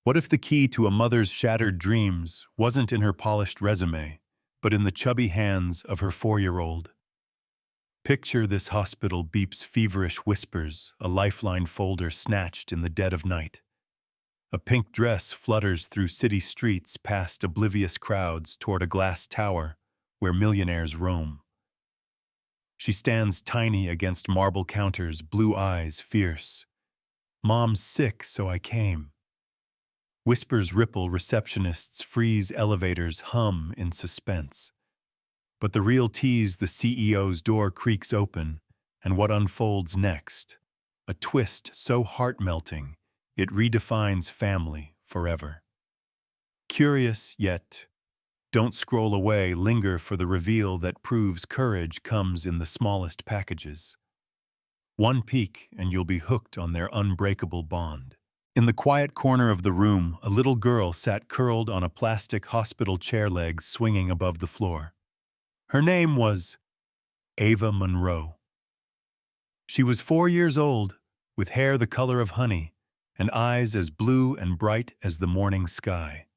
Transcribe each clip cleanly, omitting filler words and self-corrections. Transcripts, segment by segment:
What if the key to a mother's shattered dreams wasn't in her polished resume, but in the chubby hands of her 4-year-old? Picture this hospital beeps feverish whispers, a lifeline folder snatched in the dead of night. A pink dress flutters through city streets past oblivious crowds toward a glass tower where millionaires roam. She stands tiny against marble counters, blue eyes fierce. "Mom's sick, so I came." Whispers ripple, receptionists freeze, elevators hum in suspense. But the real tease, the CEO's door creaks open, and what unfolds next? A twist so heart-melting, it redefines family forever. Curious, yet don't scroll away, linger for the reveal that proves courage comes in the smallest packages. One peek and you'll be hooked on their unbreakable bond. In the quiet corner of the room, a little girl sat curled on a plastic hospital chair, legs swinging above the floor. Her name was Ava Monroe. She was 4 years old, with hair the color of honey and eyes as blue and bright as the morning sky.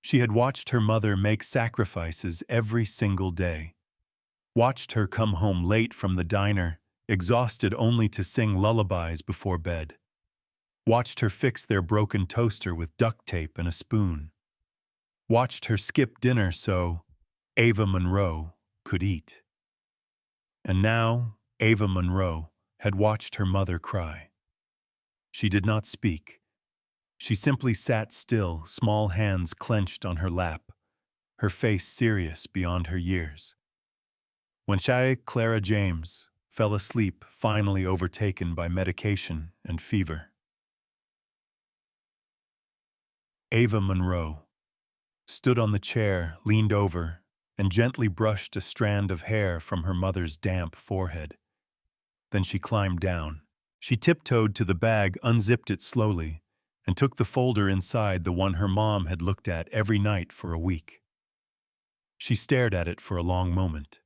She had watched her mother make sacrifices every single day, watched her come home late from the diner, exhausted only to sing lullabies before bed, watched her fix their broken toaster with duct tape and a spoon, watched her skip dinner so Ava Monroe could eat. And now Ava Monroe had watched her mother cry. She did not speak. She simply sat still, small hands clenched on her lap, her face serious beyond her years. When Clara James fell asleep, finally overtaken by medication and fever, Ava Monroe stood on the chair, leaned over, and gently brushed a strand of hair from her mother's damp forehead. Then she climbed down. She tiptoed to the bag, unzipped it slowly, and took the folder inside, the one her mom had looked at every night for a week. She stared at it for a long moment.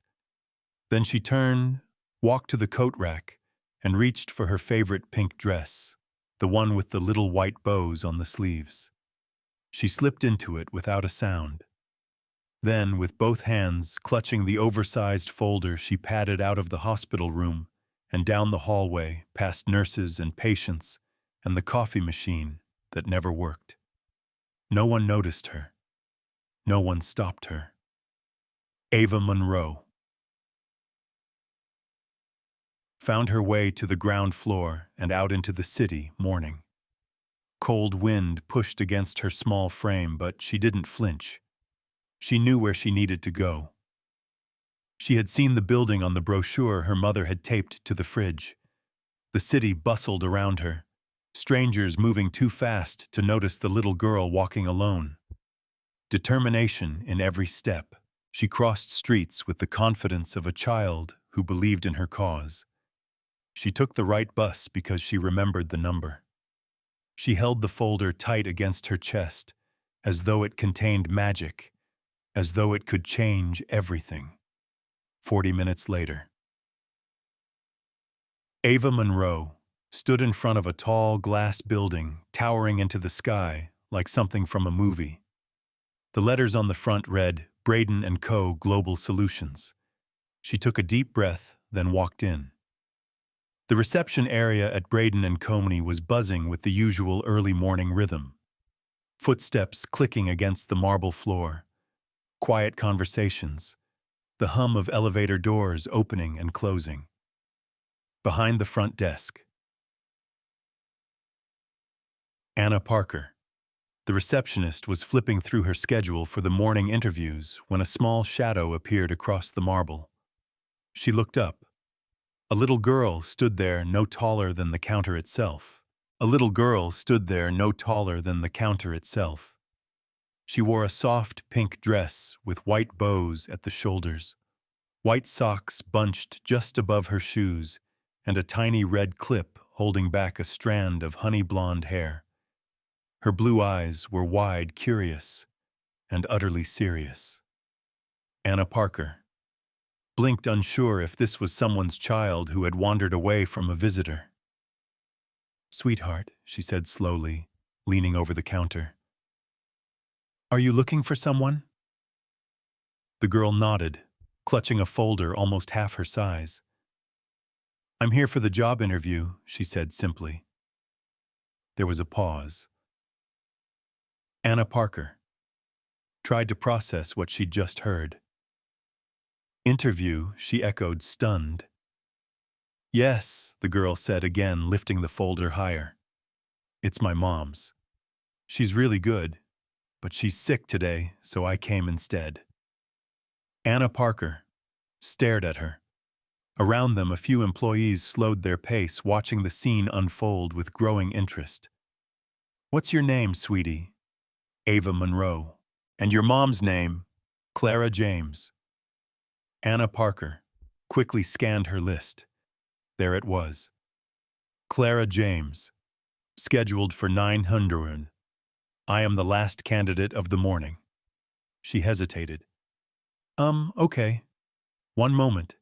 Then she turned, walked to the coat rack, and reached for her favorite pink dress, the one with the little white bows on the sleeves. She slipped into it without a sound. Then, with both hands clutching the oversized folder, she padded out of the hospital room and down the hallway, past nurses and patients and the coffee machine that never worked. No one noticed her. No one stopped her. Ava Monroe found her way to the ground floor and out into the city, mourning. Cold wind pushed against her small frame, but she didn't flinch. She knew where she needed to go. She had seen the building on the brochure her mother had taped to the fridge. The city bustled around her, strangers moving too fast to notice the little girl walking alone. Determination in every step, she crossed streets with the confidence of a child who believed in her cause. She took the right bus because she remembered the number. She held the folder tight against her chest, as though it contained magic, as though it could change everything. 40 minutes later, Ava Monroe stood in front of a tall glass building towering into the sky like something from a movie. The letters on the front read, "Braden & Co. Global Solutions." She took a deep breath, then walked in. The reception area at Braden & Company was buzzing with the usual early morning rhythm. Footsteps clicking against the marble floor, quiet conversations, the hum of elevator doors opening and closing. Behind the front desk, Anna Parker, the receptionist, was flipping through her schedule for the morning interviews when a small shadow appeared across the marble. She looked up. A little girl stood there, no taller than the counter itself. A little girl stood there, no taller than the counter itself. She wore a soft pink dress with white bows at the shoulders, white socks bunched just above her shoes, and a tiny red clip holding back a strand of honey blonde hair. Her blue eyes were wide, curious, and utterly serious. Anna Parker blinked, unsure if this was someone's child who had wandered away from a visitor. "Sweetheart," she said slowly, leaning over the counter. Are you looking for someone? The girl nodded, clutching a folder almost half her size. I'm here for the job interview, she said simply. There was a pause. Anna Parker tried to process what she'd just heard. Interview, she echoed, stunned. Yes, the girl said again, lifting the folder higher. It's my mom's. She's really good, but she's sick today, so I came instead. Anna Parker stared at her. Around them, a few employees slowed their pace, watching the scene unfold with growing interest. What's your name, sweetie? Ava Monroe. And your mom's name? Clara James. Anna Parker quickly scanned her list. There it was. Clara James, scheduled for 900. I am the last candidate of the morning. She hesitated. Okay. One moment.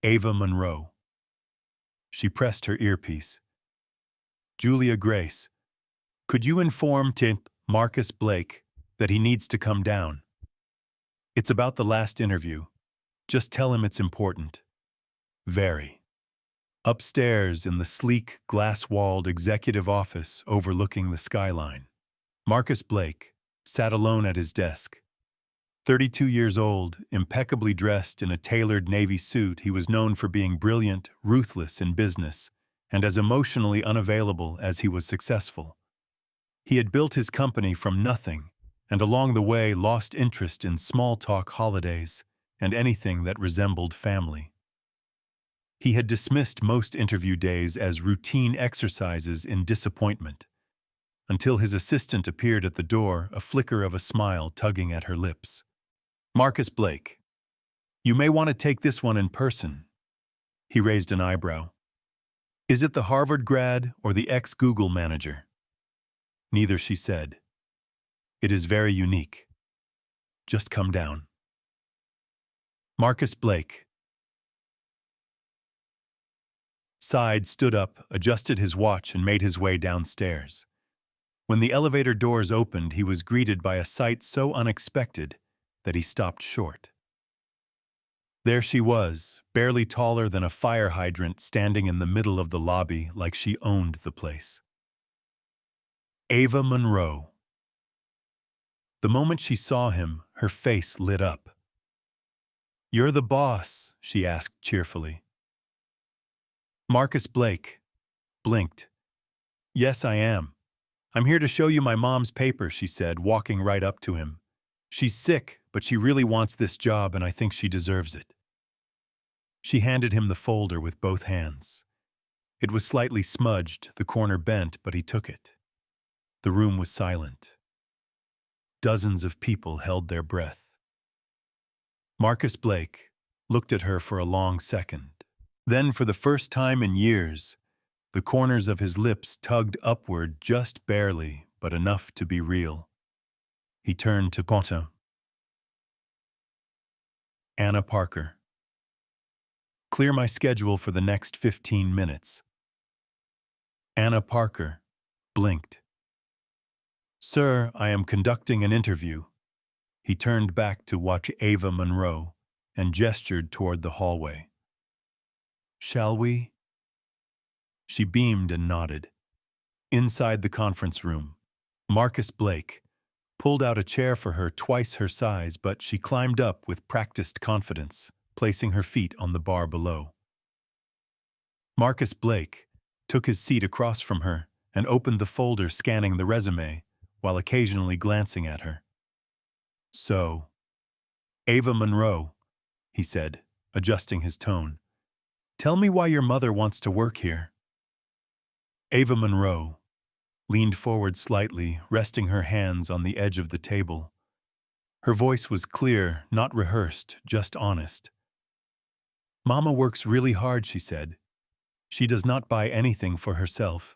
Ava Monroe. She pressed her earpiece. Julia Grace, could you inform Marcus Blake that he needs to come down? It's about the last interview. Just tell him it's important. Very. Upstairs in the sleek, glass-walled executive office overlooking the skyline, Marcus Blake sat alone at his desk. 32 years old, impeccably dressed in a tailored navy suit, he was known for being brilliant, ruthless in business, and as emotionally unavailable as he was successful. He had built his company from nothing, and along the way lost interest in small-talk holidays and anything that resembled family. He had dismissed most interview days as routine exercises in disappointment, until his assistant appeared at the door, a flicker of a smile tugging at her lips. Marcus Blake, you may want to take this one in person. He raised an eyebrow. Is it the Harvard grad or the ex-Google manager? Neither, she said. It is very unique. Just come down. Marcus Blake sighed, stood up, adjusted his watch, and made his way downstairs. When the elevator doors opened, he was greeted by a sight so unexpected that he stopped short. There she was, barely taller than a fire hydrant, standing in the middle of the lobby like she owned the place. Ava Monroe. The moment she saw him, her face lit up. You're the boss, she asked cheerfully. Marcus Blake blinked. Yes, I am. I'm here to show you my mom's paper, she said, walking right up to him. She's sick, but she really wants this job, and I think she deserves it. She handed him the folder with both hands. It was slightly smudged, the corner bent, but he took it. The room was silent. Dozens of people held their breath. Marcus Blake looked at her for a long second. Then, for the first time in years, the corners of his lips tugged upward just barely, but enough to be real. He turned to Ponta. Anna Parker. Clear my schedule for the next 15 minutes. Anna Parker blinked. Sir, I am conducting an interview. He turned back to watch Ava Monroe and gestured toward the hallway. Shall we? She beamed and nodded. Inside the conference room, Marcus Blake pulled out a chair for her twice her size, but she climbed up with practiced confidence, placing her feet on the bar below. Marcus Blake took his seat across from her and opened the folder, scanning the resume while occasionally glancing at her. So, Ava Monroe, he said, adjusting his tone. Tell me why your mother wants to work here. Ava Monroe leaned forward slightly, resting her hands on the edge of the table. Her voice was clear, not rehearsed, just honest. Mama works really hard, she said. She does not buy anything for herself.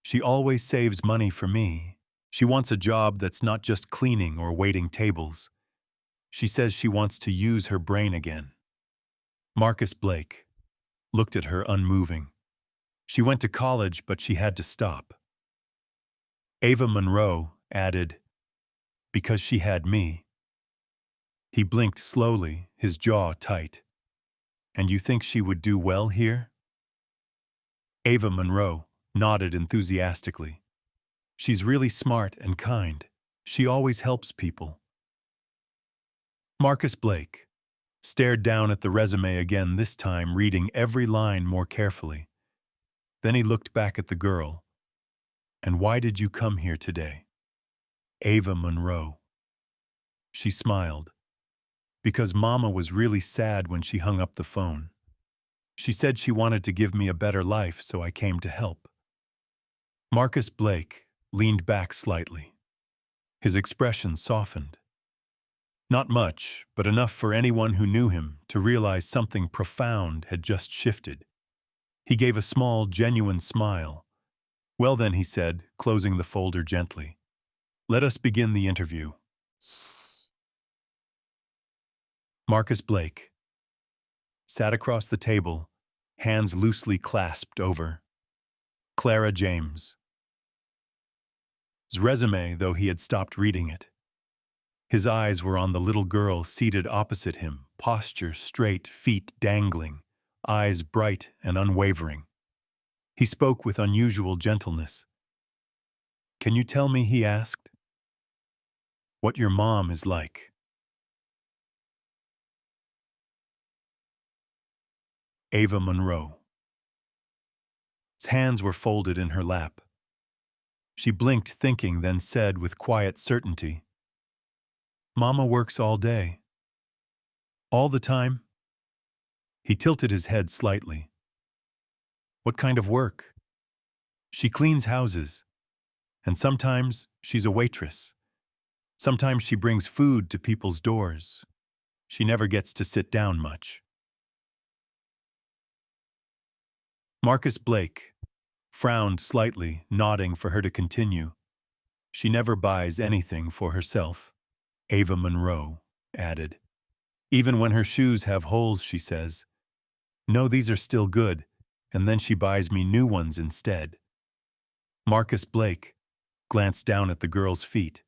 She always saves money for me. She wants a job that's not just cleaning or waiting tables. She says she wants to use her brain again. Marcus Blake looked at her unmoving. She went to college, but she had to stop. Ava Monroe added, because she had me. He blinked slowly, his jaw tight. And you think she would do well here? Ava Monroe nodded enthusiastically. She's really smart and kind. She always helps people. Marcus Blake stared down at the resume again, this time reading every line more carefully. Then he looked back at the girl. And why did you come here today? Ava Monroe. She smiled. Because Mama was really sad when she hung up the phone. She said she wanted to give me a better life, so I came to help. Marcus Blake leaned back slightly. His expression softened. Not much, but enough for anyone who knew him to realize something profound had just shifted. He gave a small, genuine smile. Well then, he said, closing the folder gently. Let us begin the interview. Marcus Blake sat across the table, hands loosely clasped over Clara James' resume, though he had stopped reading it. His eyes were on the little girl seated opposite him, posture straight, feet dangling, eyes bright and unwavering. He spoke with unusual gentleness. Can you tell me, he asked, what your mom is like? Ava Monroe. His hands were folded in her lap. She blinked, thinking, then said with quiet certainty, Mama works all day. All the time? He tilted his head slightly. What kind of work? She cleans houses. And sometimes she's a waitress. Sometimes she brings food to people's doors. She never gets to sit down much. Marcus Blake frowned slightly, nodding for her to continue. She never buys anything for herself, Ava Monroe added. Even when her shoes have holes, she says, no, these are still good, and then she buys me new ones instead. Marcus Blake glanced down at the girl's feet.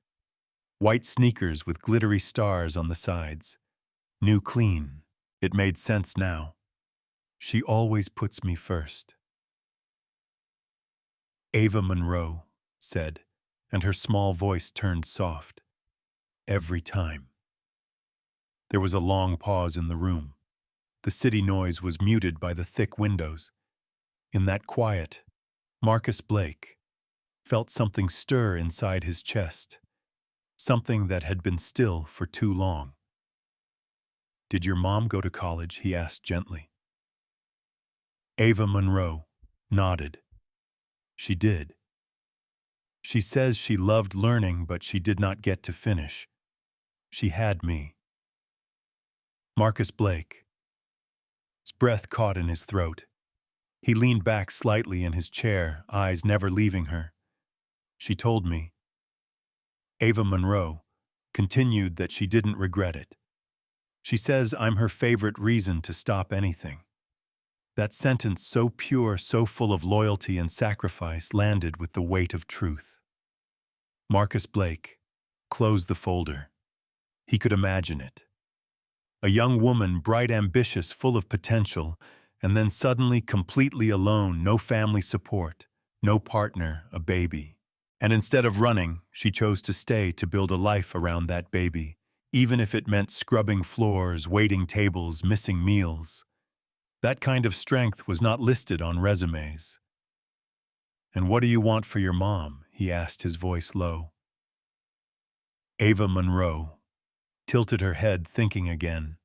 White sneakers with glittery stars on the sides. New clean. It made sense now. She always puts me first. Ava Monroe said, and her small voice turned soft. Every time. There was a long pause in the room. The city noise was muted by the thick windows. In that quiet, Marcus Blake felt something stir inside his chest, something that had been still for too long. Did your mom go to college? He asked gently. Ava Monroe nodded. She did. She says she loved learning, but she did not get to finish. She had me. Marcus Blake. His breath caught in his throat. He leaned back slightly in his chair, eyes never leaving her. She told me. Ava Monroe continued that she didn't regret it. She says I'm her favorite reason to stop anything. That sentence, so pure, so full of loyalty and sacrifice, landed with the weight of truth. Marcus Blake closed the folder. He could imagine it. A young woman, bright, ambitious, full of potential, and then suddenly completely alone, no family support, no partner, a baby. And instead of running, she chose to stay to build a life around that baby, even if it meant scrubbing floors, waiting tables, missing meals. That kind of strength was not listed on resumes. And what do you want for your mom? He asked, his voice low. Ava Monroe tilted her head, thinking again.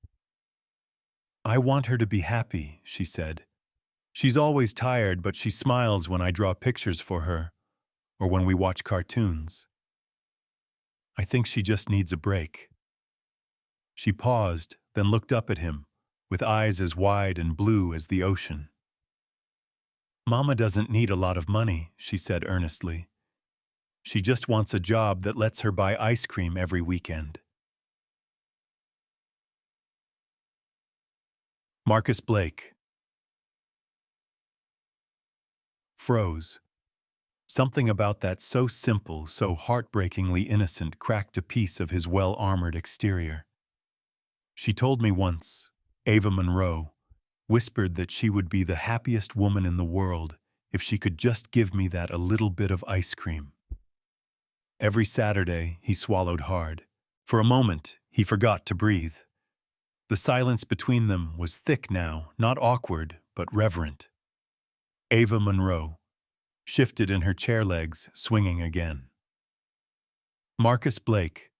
I want her to be happy, she said. She's always tired, but she smiles when I draw pictures for her, or when we watch cartoons. I think she just needs a break. She paused, then looked up at him, with eyes as wide and blue as the ocean. Mama doesn't need a lot of money, she said earnestly. She just wants a job that lets her buy ice cream every weekend. Marcus Blake froze. Something about that so simple, so heartbreakingly innocent cracked a piece of his well-armored exterior. She told me once, Ava Monroe, whispered that she would be the happiest woman in the world if she could just give me that a little bit of ice cream. Every Saturday, he swallowed hard. For a moment, he forgot to breathe. The silence between them was thick now, not awkward, but reverent. Ava Monroe shifted in her chair legs, swinging again. Marcus Blake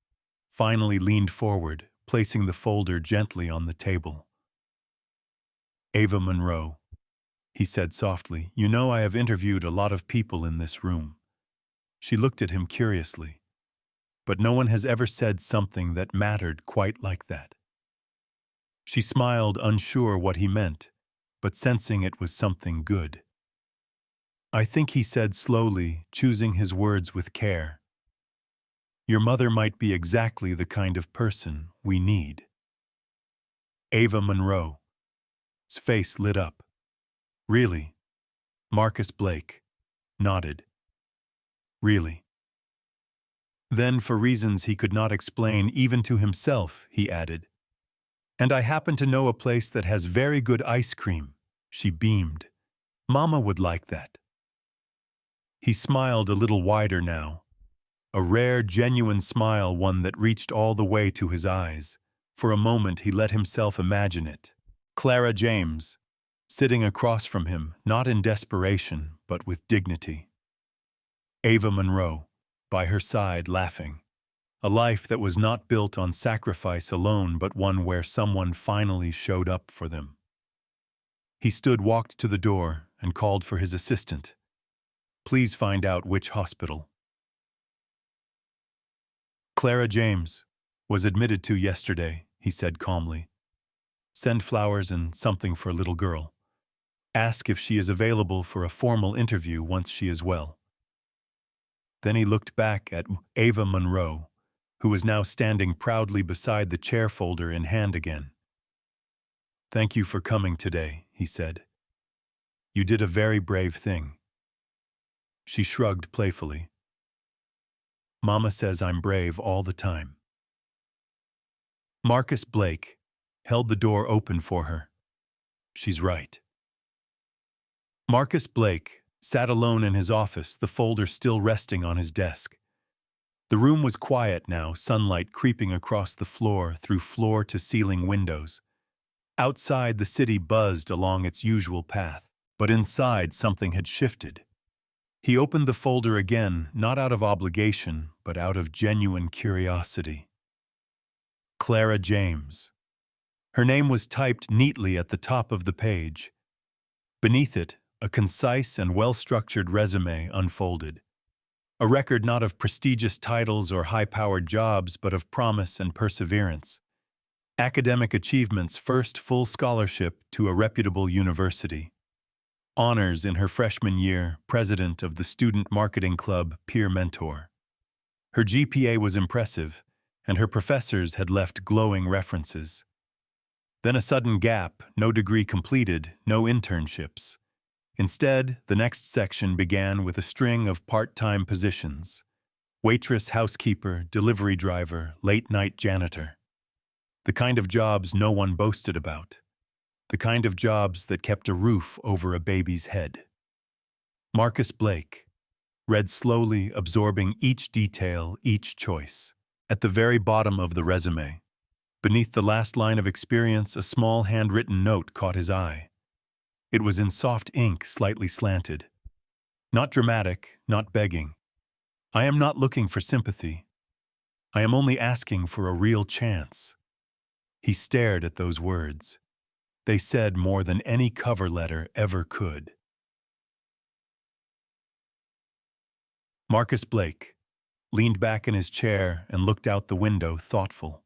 finally leaned forward, placing the folder gently on the table. Ava Monroe, he said softly, you know I have interviewed a lot of people in this room. She looked at him curiously. But no one has ever said something that mattered quite like that. She smiled, unsure what he meant, but sensing it was something good. I think he said slowly, choosing his words with care. Your mother might be exactly the kind of person we need. Ava Monroe's face lit up. Really? Marcus Blake nodded. Really? Then, for reasons he could not explain even to himself, he added, and I happen to know a place that has very good ice cream. She beamed. Mama would like that. He smiled a little wider now. A rare, genuine smile, one that reached all the way to his eyes. For a moment he let himself imagine it. Clara James, sitting across from him, not in desperation, but with dignity. Ava Monroe, by her side, laughing. A life that was not built on sacrifice alone, but one where someone finally showed up for them. He walked to the door, and called for his assistant. Please find out which hospital. Clara James was admitted to yesterday, he said calmly. Send flowers and something for a little girl. Ask if she is available for a formal interview once she is well. Then he looked back at Ava Monroe, who was now standing proudly beside the chair folder in hand again. Thank you for coming today, he said. You did a very brave thing. She shrugged playfully. Mama says I'm brave all the time. Marcus Blake held the door open for her. She's right. Marcus Blake sat alone in his office, the folder still resting on his desk. The room was quiet now, sunlight creeping across the floor through floor-to-ceiling windows. Outside, the city buzzed along its usual path, but inside something had shifted. He opened the folder again, not out of obligation, but out of genuine curiosity. Clara James. Her name was typed neatly at the top of the page. Beneath it, a concise and well-structured resume unfolded. A record not of prestigious titles or high-powered jobs, but of promise and perseverance. Academic achievements: first full scholarship to a reputable university. Honors in her freshman year, president of the student marketing club, peer mentor. Her GPA was impressive, and her professors had left glowing references. Then a sudden gap, no degree completed, no internships. Instead, the next section began with a string of part-time positions. Waitress, housekeeper, delivery driver, late-night janitor. The kind of jobs no one boasted about. The kind of jobs that kept a roof over a baby's head. Marcus Blake read slowly, absorbing each detail, each choice. At the very bottom of the resume, beneath the last line of experience, a small handwritten note caught his eye. It was in soft ink, slightly slanted. Not dramatic, not begging. I am not looking for sympathy. I am only asking for a real chance. He stared at those words. They said more than any cover letter ever could. Marcus Blake leaned back in his chair and looked out the window, thoughtful.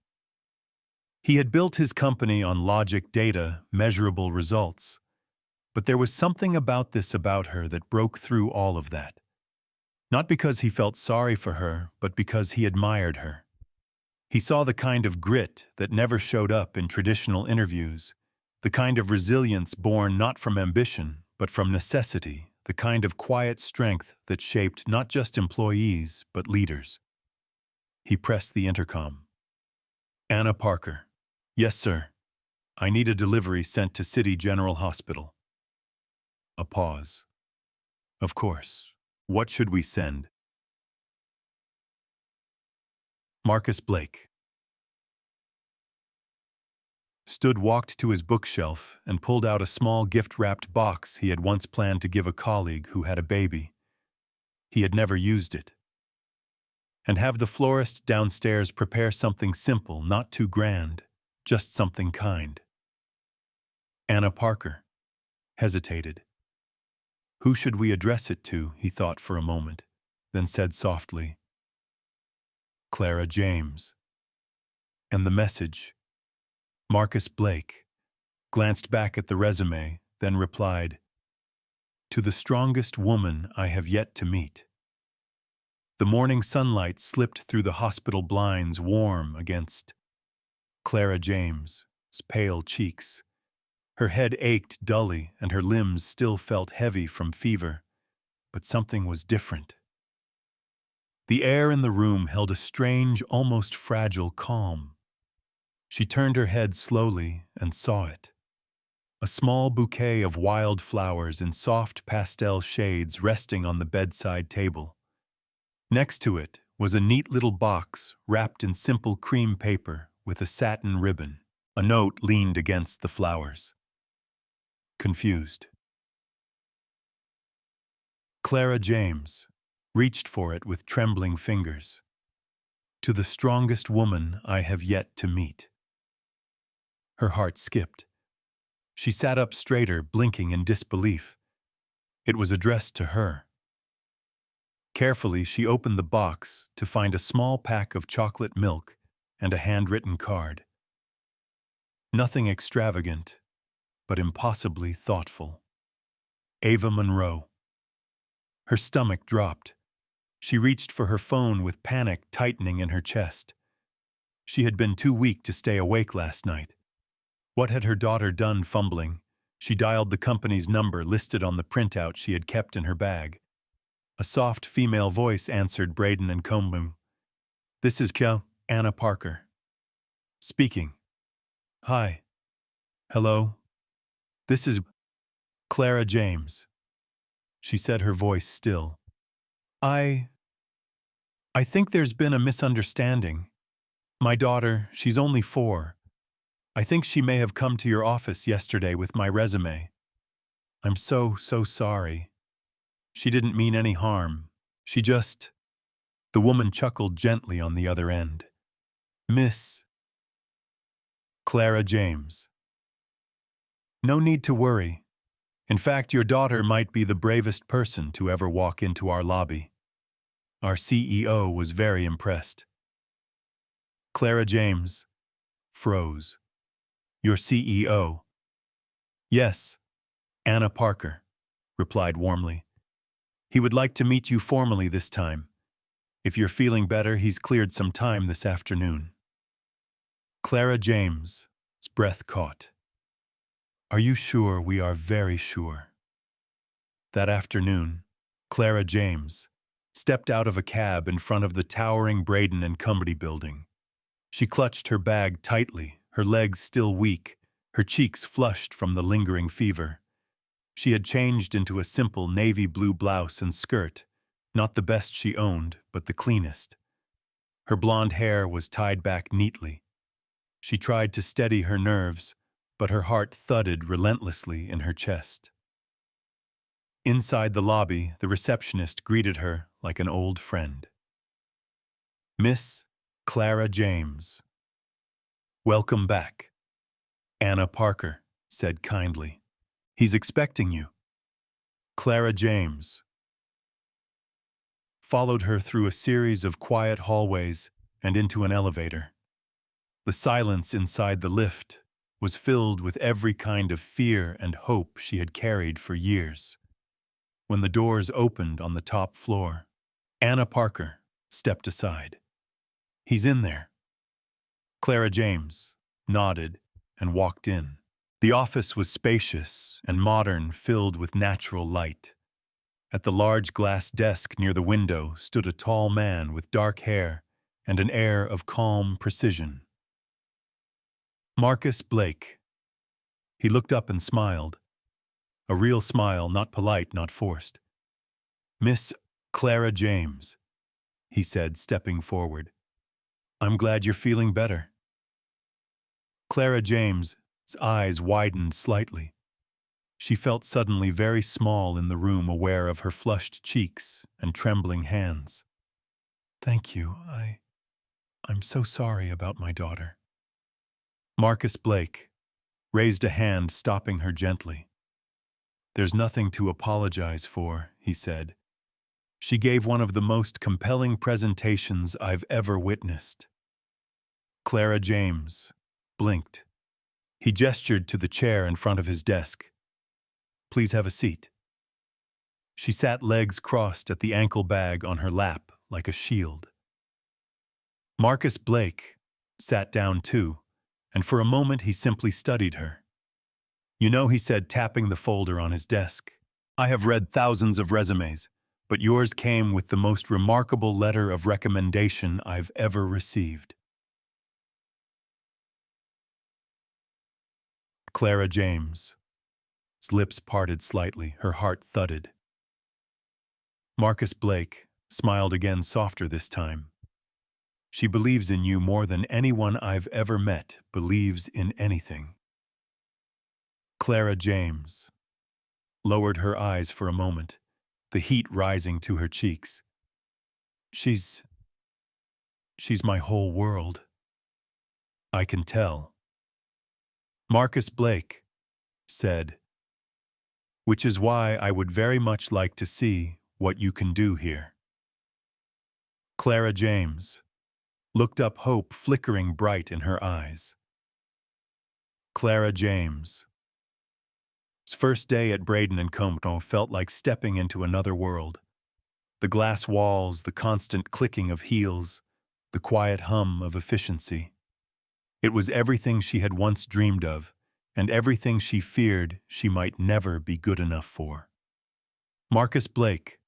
He had built his company on logic, data, measurable results. But there was something about her that broke through all of that. Not because he felt sorry for her, but because he admired her. He saw the kind of grit that never showed up in traditional interviews, the kind of resilience born not from ambition, but from necessity, the kind of quiet strength that shaped not just employees, but leaders. He pressed the intercom. Anna Parker. Yes, sir. I need a delivery sent to City General Hospital. A pause. Of course. What should we send? Marcus Blake. Stood walked to his bookshelf and pulled out a small gift-wrapped box he had once planned to give a colleague who had a baby. He had never used it. And have the florist downstairs prepare something simple, not too grand, just something kind. Anna Parker hesitated. Who should we address it to, he thought for a moment, then said softly, Clara James. And the message, Marcus Blake, glanced back at the resume, then replied, To the strongest woman I have yet to meet. The morning sunlight slipped through the hospital blinds warm against Clara James's pale cheeks. Her head ached dully and her limbs still felt heavy from fever, but something was different. The air in the room held a strange, almost fragile calm. She turned her head slowly and saw it. A small bouquet of wild flowers in soft pastel shades resting on the bedside table. Next to it was a neat little box wrapped in simple cream paper with a satin ribbon. A note leaned against the flowers. Confused. Clara James reached for it with trembling fingers. To the strongest woman I have yet to meet. Her heart skipped. She sat up straighter, blinking in disbelief. It was addressed to her. Carefully, she opened the box to find a small pack of chocolate milk and a handwritten card. Nothing extravagant, but impossibly thoughtful. Ava Monroe. Her stomach dropped. She reached for her phone with panic tightening in her chest. She had been too weak to stay awake last night. What had her daughter done? Fumbling, she dialed the company's number listed on the printout she had kept in her bag. A soft female voice answered Braden and Combu. This is Anna Parker. Speaking. Hi. Hello. This is Clara James. She said, her voice still. I think there's been a misunderstanding. My daughter, she's only 4. I think she may have come to your office yesterday with my resume. I'm so sorry. She didn't mean any harm. She just... The woman chuckled gently on the other end. Miss Clara James. No need to worry. In fact, your daughter might be the bravest person to ever walk into our lobby. Our CEO was very impressed. Clara James froze. Your CEO? Yes, Anna Parker replied warmly. He would like to meet you formally this time. If you're feeling better, he's cleared some time this afternoon. Clara James's breath caught. Are you sure? We are very sure. That afternoon, Clara James stepped out of a cab in front of the towering Braden and Company building. She clutched her bag tightly, her legs still weak, her cheeks flushed from the lingering fever. She had changed into a simple navy blue blouse and skirt, not the best she owned, but the cleanest. Her blonde hair was tied back neatly. She tried to steady her nerves, but her heart thudded relentlessly in her chest. Inside the lobby, the receptionist greeted her like an old friend. Miss Clara James. Welcome back. Anna Parker said kindly. He's expecting you. Clara James followed her through a series of quiet hallways and into an elevator. The silence inside the lift was filled with every kind of fear and hope she had carried for years. When the doors opened on the top floor, Anna Parker stepped aside. He's in there. Clara James nodded and walked in. The office was spacious and modern, filled with natural light. At the large glass desk near the window stood a tall man with dark hair and an air of calm precision. Marcus Blake. He looked up and smiled. A real smile, not polite, not forced. "Miss Clara James," he said, stepping forward. "I'm glad you're feeling better." Clara James's eyes widened slightly. She felt suddenly very small in the room, aware of her flushed cheeks and trembling hands. "Thank you. I'm so sorry about my daughter." Marcus Blake raised a hand, stopping her gently. "There's nothing to apologize for," he said. "She gave one of the most compelling presentations I've ever witnessed." Clara James blinked. He gestured to the chair in front of his desk. "Please have a seat." She sat, legs crossed, at the ankle bag on her lap like a shield. Marcus Blake sat down too, and for a moment he simply studied her. "You know," he said, tapping the folder on his desk, "I have read thousands of resumes, but yours came with the most remarkable letter of recommendation I've ever received." Clara James' lips parted slightly, her heart thudded. Marcus Blake smiled again, softer this time. "She believes in you more than anyone I've ever met believes in anything." Clara James lowered her eyes for a moment, the heat rising to her cheeks. She's my whole world. I can tell." Marcus Blake said, "Which is why I would very much like to see what you can do here." Clara James looked up, hope flickering bright in her eyes. Clara James' first day at Braden and Compton felt like stepping into another world. The glass walls, the constant clicking of heels, the quiet hum of efficiency. It was everything she had once dreamed of, and everything she feared she might never be good enough for. Marcus Blake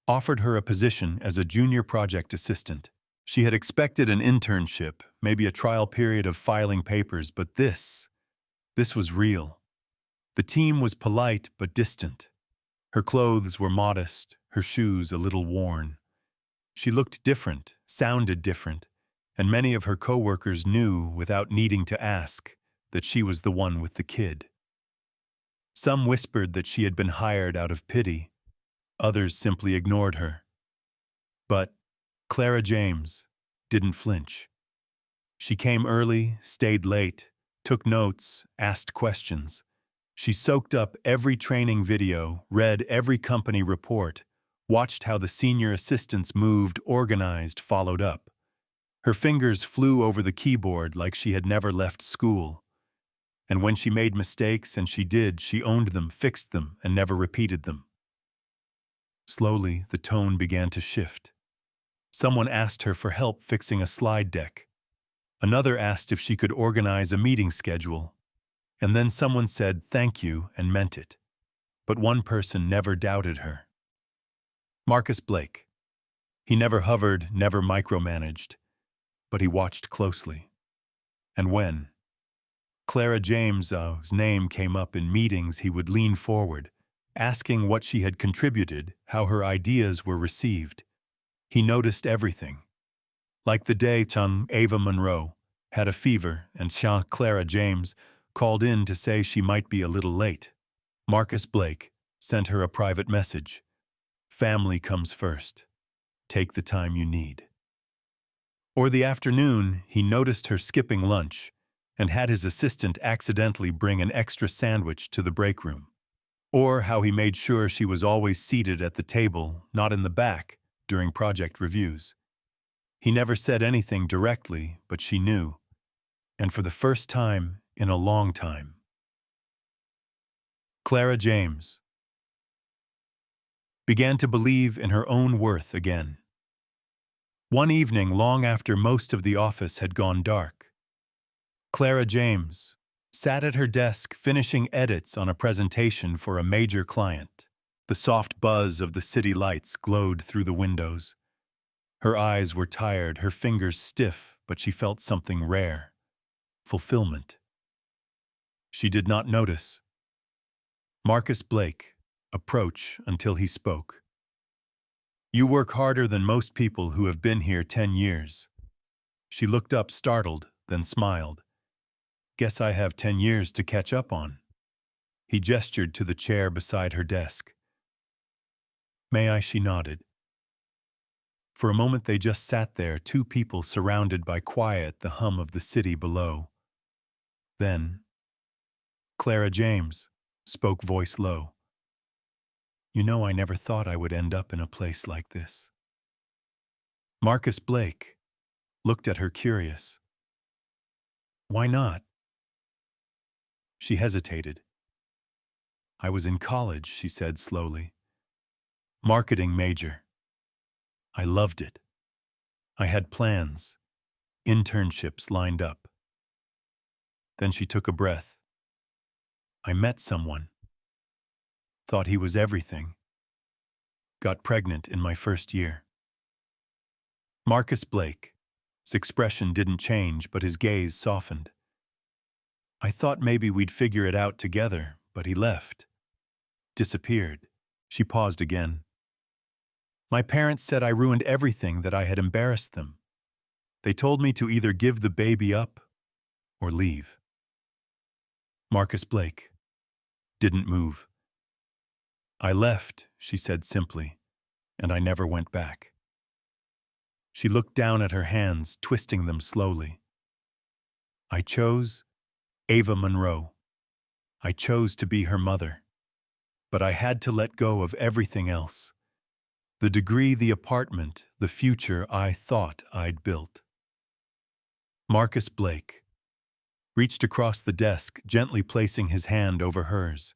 offered her a position as a junior project assistant. She had expected an internship, maybe a trial period of filing papers, but this was real. The team was polite but distant. Her clothes were modest, her shoes a little worn. She looked different, sounded different, and many of her coworkers knew, without needing to ask, that she was the one with the kid. Some whispered that she had been hired out of pity. Others simply ignored her. But Clara James didn't flinch. She came early, stayed late, took notes, asked questions. She soaked up every training video, read every company report, watched how the senior assistants moved, organized, followed up. Her fingers flew over the keyboard like she had never left school. And when she made mistakes, and she did, she owned them, fixed them, and never repeated them. Slowly, the tone began to shift. Someone asked her for help fixing a slide deck. Another asked if she could organize a meeting schedule. And then someone said thank you and meant it. But one person never doubted her. Marcus Blake. He never hovered, never micromanaged, but he watched closely. And when Clara James's name came up in meetings, he would lean forward, asking what she had contributed, how her ideas were received. He noticed everything. Like the day Ava Monroe had a fever and Clara James called in to say she might be a little late. Marcus Blake sent her a private message. "Family comes first. Take the time you need." Or the afternoon, he noticed her skipping lunch and had his assistant accidentally bring an extra sandwich to the break room. Or how he made sure she was always seated at the table, not in the back, during project reviews. He never said anything directly, but she knew. And for the first time in a long time. Clara James began to believe in her own worth again. One evening, long after most of the office had gone dark, Clara James sat at her desk finishing edits on a presentation for a major client. The soft buzz of the city lights glowed through the windows. Her eyes were tired, her fingers stiff, but she felt something rare. Fulfillment. She did not notice. Marcus Blake, approach until he spoke. You work harder than most people who have been here 10 years. She looked up startled, then smiled. Guess I have 10 years to catch up on. He gestured to the chair beside her desk. May I? She nodded. For a moment they just sat there, two people surrounded by quiet, the hum of the city below. Then, Clara James spoke, voice low. You know, I never thought I would end up in a place like this. Marcus Blake looked at her curious. Why not? She hesitated. I was in college, she said slowly. Marketing major. I loved it. I had plans, internships lined up. Then she took a breath. I met someone. Thought he was everything. Got pregnant in my first year. Marcus Blake. His expression didn't change, but his gaze softened. I thought maybe we'd figure it out together, but he left. Disappeared. She paused again. My parents said I ruined everything, that I had embarrassed them. They told me to either give the baby up or leave. Marcus Blake didn't move. I left, she said simply, and I never went back. She looked down at her hands, twisting them slowly. I chose Ava Monroe. I chose to be her mother. But I had to let go of everything else. The degree, the apartment, the future I thought I'd built. Marcus Blake reached across the desk, gently placing his hand over hers.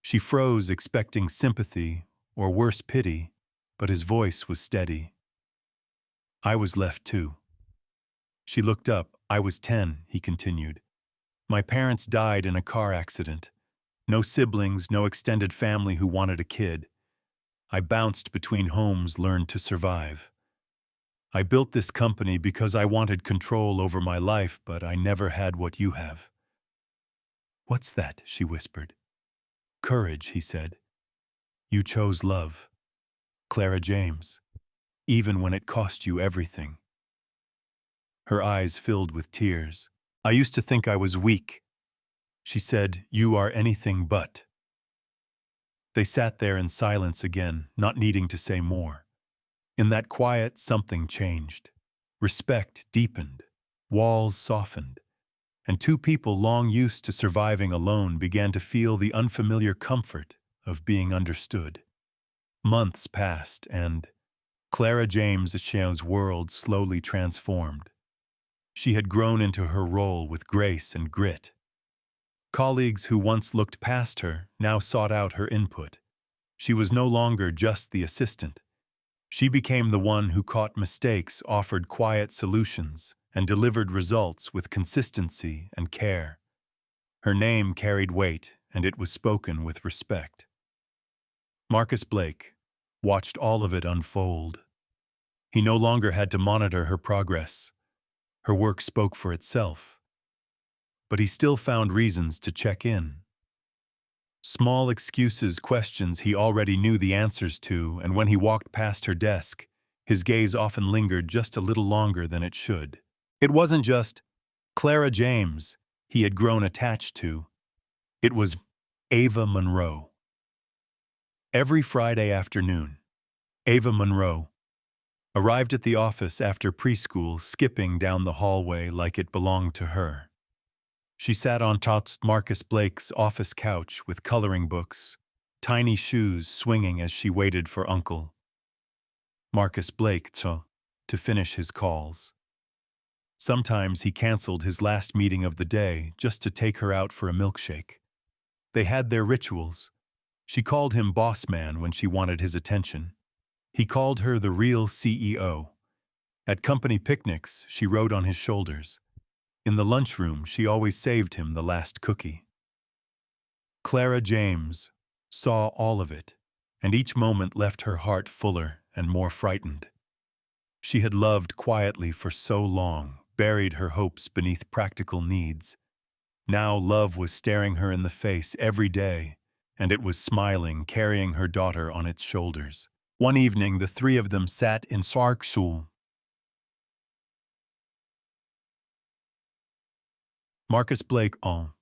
She froze, expecting sympathy, or worse, pity, but his voice was steady. I was left too. She looked up. I was 10, he continued. My parents died in a car accident. No siblings, no extended family who wanted a kid. I bounced between homes, learned to survive. I built this company because I wanted control over my life, but I never had what you have. What's that? She whispered. Courage, he said. You chose love. Clara James. Even when it cost you everything. Her eyes filled with tears. I used to think I was weak. She said, you are anything but. They sat there in silence again, not needing to say more. In that quiet, something changed. Respect deepened, walls softened, and two people long used to surviving alone began to feel the unfamiliar comfort of being understood. Months passed, and Clara James's world slowly transformed. She had grown into her role with grace and grit. Colleagues who once looked past her now sought out her input. She was no longer just the assistant. She became the one who caught mistakes, offered quiet solutions, and delivered results with consistency and care. Her name carried weight, and it was spoken with respect. Marcus Blake watched all of it unfold. He no longer had to monitor her progress. Her work spoke for itself. But he still found reasons to check in. Small excuses, questions he already knew the answers to, and when he walked past her desk, his gaze often lingered just a little longer than it should. It wasn't just Clara James he had grown attached to. It was Ava Monroe. Every Friday afternoon, Ava Monroe arrived at the office after preschool, skipping down the hallway like it belonged to her. She sat on Marcus Blake's office couch with coloring books, tiny shoes swinging as she waited for Uncle Marcus Blake to finish his calls. Sometimes he canceled his last meeting of the day just to take her out for a milkshake. They had their rituals. She called him boss man when she wanted his attention. He called her the real CEO. At company picnics, she rode on his shoulders. In the lunchroom, she always saved him the last cookie. Clara James saw all of it, and each moment left her heart fuller and more frightened. She had loved quietly for so long, buried her hopes beneath practical needs. Now love was staring her in the face every day, and it was smiling, carrying her daughter on its shoulders. One evening, the three of them sat in Sarksul. Marcus Blake on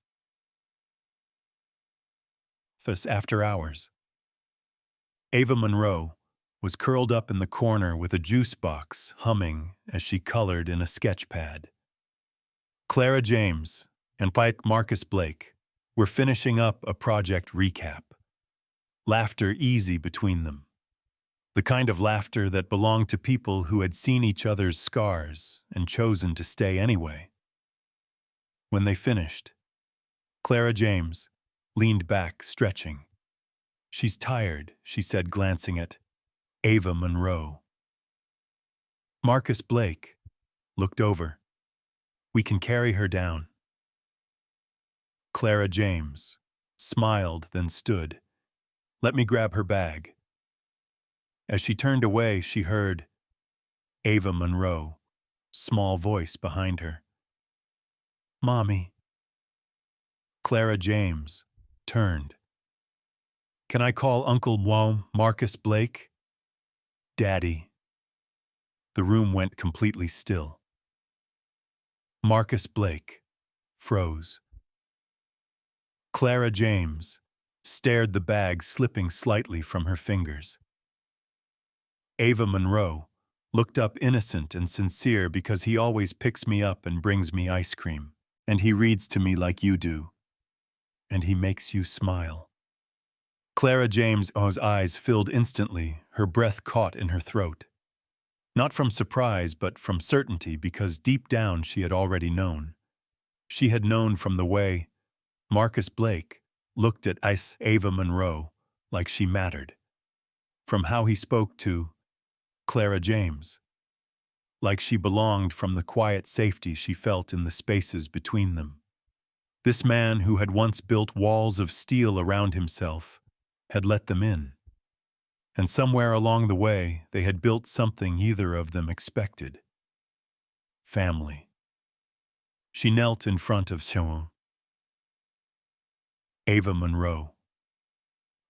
office after hours. Ava Monroe was curled up in the corner with a juice box, humming as she colored in a sketch pad. Clara James and Pike Marcus Blake were finishing up a project recap. Laughter easy between them. The kind of laughter that belonged to people who had seen each other's scars and chosen to stay anyway. When they finished, Clara James leaned back, stretching. "She's tired," she said, glancing at Ava Monroe. Marcus Blake looked over. "We can carry her down." Clara James smiled, then stood. "Let me grab her bag." As she turned away, she heard Ava Monroe, small voice behind her. "Mommy." Clara James turned. "Can I call Uncle Marcus Blake?" "Daddy." The room went completely still. Marcus Blake froze. Clara James stared, the bag slipping slightly from her fingers. Ava Monroe looked up, innocent and sincere, "Because he always picks me up and brings me ice cream. And he reads to me like you do. And he makes you smile." Clara James's eyes filled instantly, her breath caught in her throat. Not from surprise, but from certainty, because deep down she had already known. She had known from the way Marcus Blake looked at Ava Monroe like she mattered. From how he spoke to Clara James, like she belonged, from the quiet safety she felt in the spaces between them. This man who had once built walls of steel around himself had let them in. And somewhere along the way, they had built something neither of them expected. Family. She knelt in front of Ava Monroe,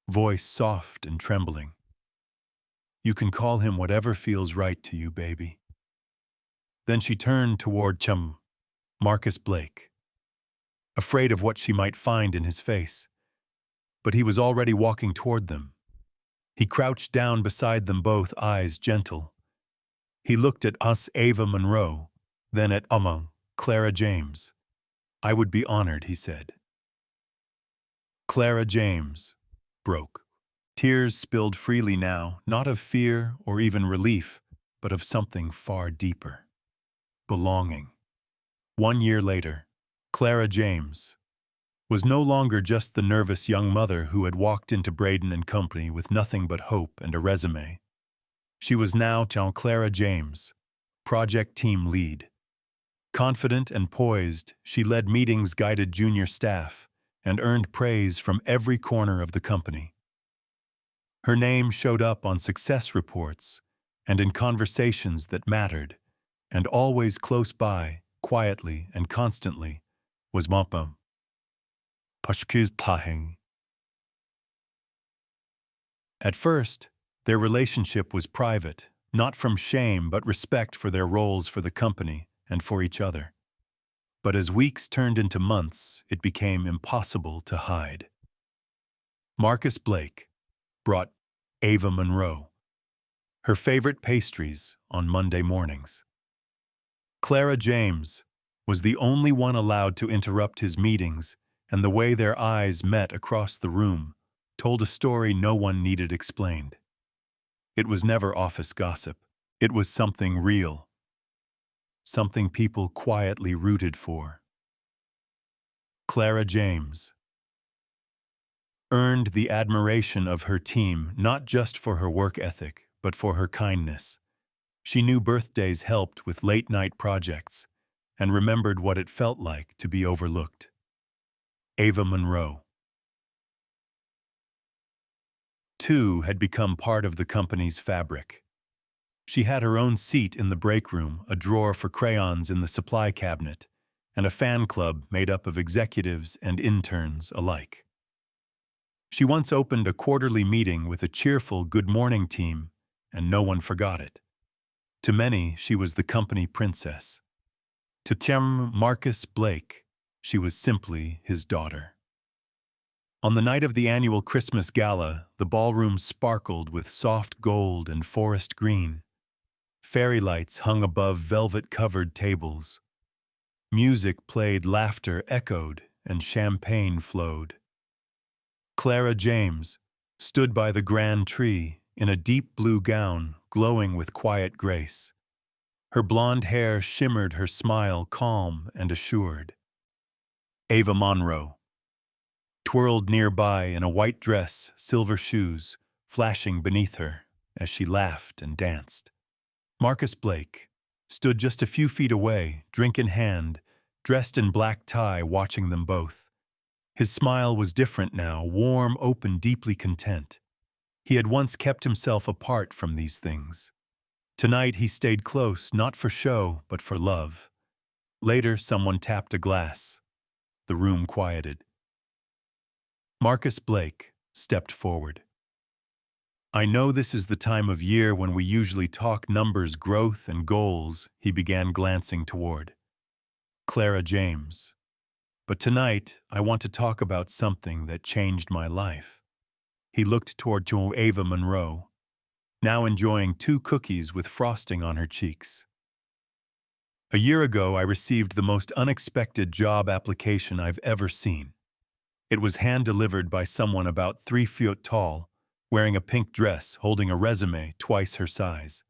voice soft and trembling. "You can call him whatever feels right to you, baby." Then she turned toward Marcus Blake, afraid of what she might find in his face. But he was already walking toward them. He crouched down beside them, both eyes gentle. He looked at Ava Monroe, then at Clara James. "I would be honored," he said. Clara James broke. Tears spilled freely now, not of fear or even relief, but of something far deeper. Belonging. 1 year later, Clara James was no longer just the nervous young mother who had walked into Braden and Company with nothing but hope and a resume. She was now Clara James, project team lead. Confident and poised, she led meetings, guided junior staff, and earned praise from every corner of the company. Her name showed up on success reports and in conversations that mattered, and always close by, quietly and constantly, was Mopam. Pashku's Pahing. At first, their relationship was private, not from shame but respect for their roles for the company and for each other. But as weeks turned into months, it became impossible to hide. Marcus Blake brought Ava Monroe her favorite pastries on Monday mornings. Clara James was the only one allowed to interrupt his meetings, and the way their eyes met across the room told a story no one needed explained. It was never office gossip. It was something real, something people quietly rooted for. Clara James earned the admiration of her team not just for her work ethic, but for her kindness. She knew birthdays helped with late-night projects and remembered what it felt like to be overlooked. Ava Monroe too, had become part of the company's fabric. She had her own seat in the break room, a drawer for crayons in the supply cabinet, and a fan club made up of executives and interns alike. She once opened a quarterly meeting with a cheerful good morning team, and no one forgot it. To many, she was the company princess. To Tim Marcus Blake, she was simply his daughter. On the night of the annual Christmas gala, the ballroom sparkled with soft gold and forest green. Fairy lights hung above velvet-covered tables. Music played, laughter echoed, and champagne flowed. Clara James stood by the grand tree in a deep blue gown glowing with quiet grace. Her blonde hair shimmered, her smile calm and assured. Ava Monroe twirled nearby in a white dress, silver shoes flashing beneath her as she laughed and danced. Marcus Blake stood just a few feet away, drink in hand, dressed in black tie, watching them both. His smile was different now, warm, open, deeply content. He had once kept himself apart from these things. Tonight he stayed close, not for show, but for love. Later, someone tapped a glass. The room quieted. Marcus Blake stepped forward. I know this is the time of year when we usually talk numbers, growth, and goals, he began, glancing toward Clara James. But tonight, I want to talk about something that changed my life. He looked toward Ava Monroe, now enjoying 2 cookies with frosting on her cheeks. A year ago, I received the most unexpected job application I've ever seen. It was hand-delivered by someone about 3 feet tall, wearing a pink dress, holding a resume twice her size.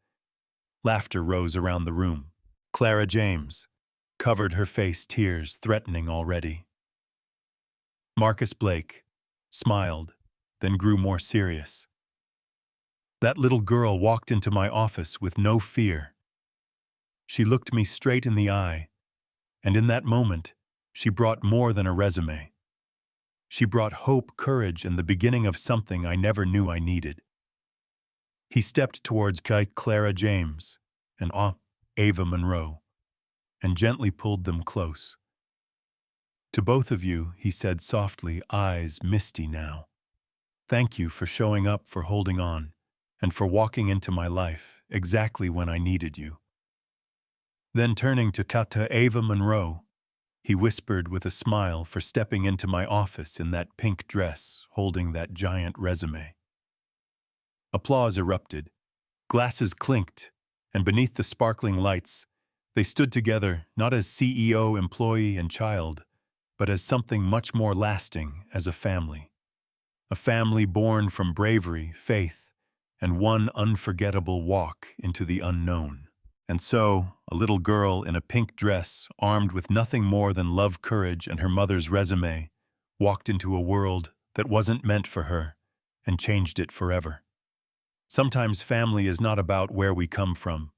Laughter rose around the room. Clara James covered her face, tears threatening already. Marcus Blake smiled, then grew more serious. That little girl walked into my office with no fear. She looked me straight in the eye, and in that moment, she brought more than a resume. She brought hope, courage, and the beginning of something I never knew I needed. He stepped towards Clara James and Ava Monroe, and gently pulled them close. To both of you, he said softly, eyes misty now. Thank you for showing up, for holding on, and for walking into my life exactly when I needed you. Then turning to Ava Monroe, he whispered with a smile, for stepping into my office in that pink dress, holding that giant resume. Applause erupted. Glasses clinked, and beneath the sparkling lights, they stood together not as CEO, employee, and child, but as something much more lasting, as a family. A family born from bravery, faith, and one unforgettable walk into the unknown. And so, a little girl in a pink dress, armed with nothing more than love, courage, and her mother's resume, walked into a world that wasn't meant for her and changed it forever. Sometimes family is not about where we come from,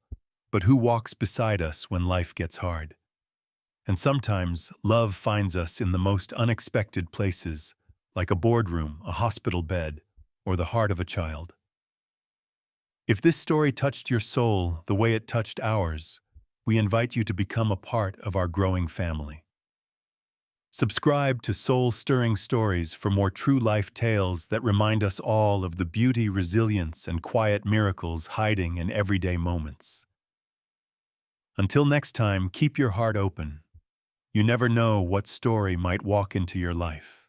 but who walks beside us when life gets hard. And sometimes love finds us in the most unexpected places, like a boardroom, a hospital bed, or the heart of a child. If this story touched your soul the way it touched ours, we invite you to become a part of our growing family. Subscribe to Soul-Stirring Stories for more true-life tales that remind us all of the beauty, resilience, and quiet miracles hiding in everyday moments. Until next time, keep your heart open. You never know what story might walk into your life.